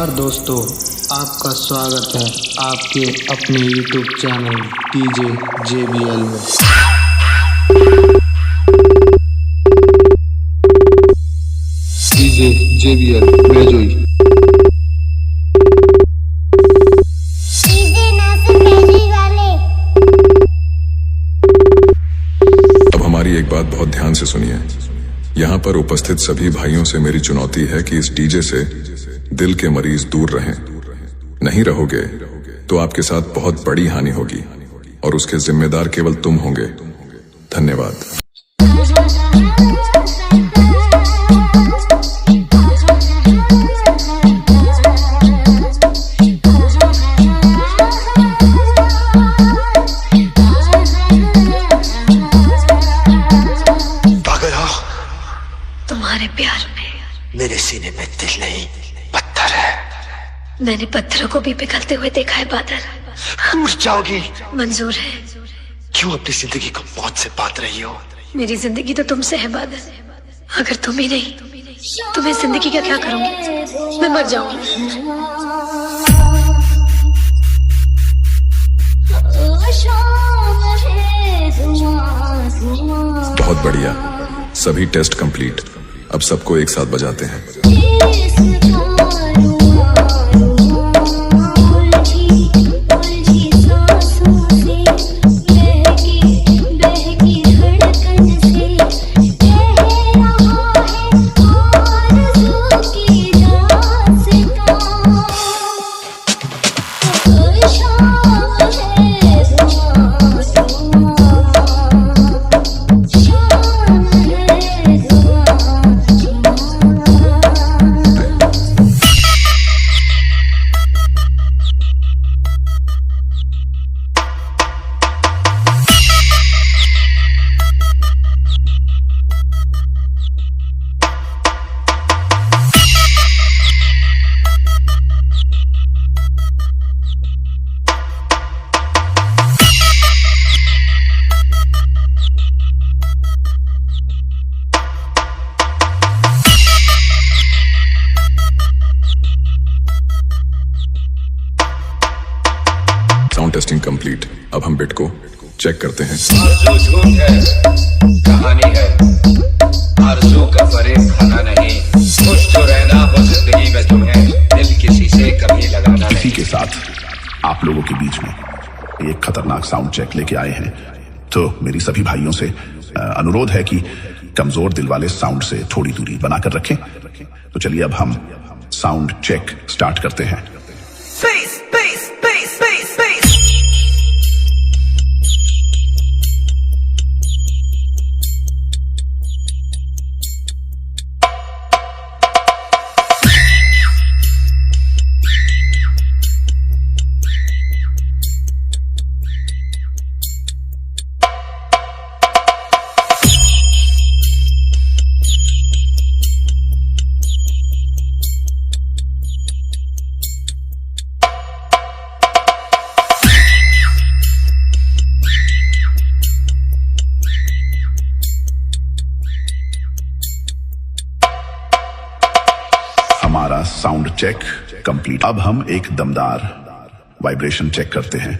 नमस्कार दोस्तों, आपका स्वागत है आपके अपने YouTube चैनल DJ JBL में। DJ JBL बेजोई। अब हमारी एक बात बहुत ध्यान से सुनिए। यहाँ पर उपस्थित सभी भाइयों से मेरी चुनौती है कि इस डीजे से दिल के मरीज दूर रहें। नहीं रहोगे तो आपके साथ बहुत बड़ी हानि होगी और उसके जिम्मेदार केवल तुम होंगे। धन्यवाद। तुम्हारे प्यार में मेरे सीने में दिल नहीं पत्थर है। मैंने पत्थरों को भी पिघलते हुए देखा है बादल। टूट जाओगी। मंजूर है। क्यों अपनी जिंदगी को मौत से बांध रही हो? मेरी जिंदगी तो तुमसे है बादल। अगर तुम ही नहीं तो मैं जिंदगी का क्या करूंगी? मैं मर जाऊंगी। बहुत बढ़िया, सभी टेस्ट कंप्लीट। अब सबको एक साथ बजाते हैं। Sound testing complete. अब हम बिट को चेक करते हैं। आरज़ू झूठ है, कहानी है। आरज़ू का फरेब खाना नहीं। खुश तो रहना हो जिंदगी में तुम्हें, दिल किसी से कभी लगाना नहीं। इसी के साथ आप लोगों के बीच में एक खतरनाक साउंड चेक लेके आए हैं। तो मेरी सभी भाइयों से अनुरोध है कि कमजोर दिल वाले साउंड से थोड़ी दूरी बनाकर रखें। तो चलिए अब हम साउंड चेक स्टार्ट करते हैं। Bass, bass, bass, bass, bass. हमारा साउंड चेक कंप्लीट। अब हम एक दमदार वाइब्रेशन चेक करते हैं।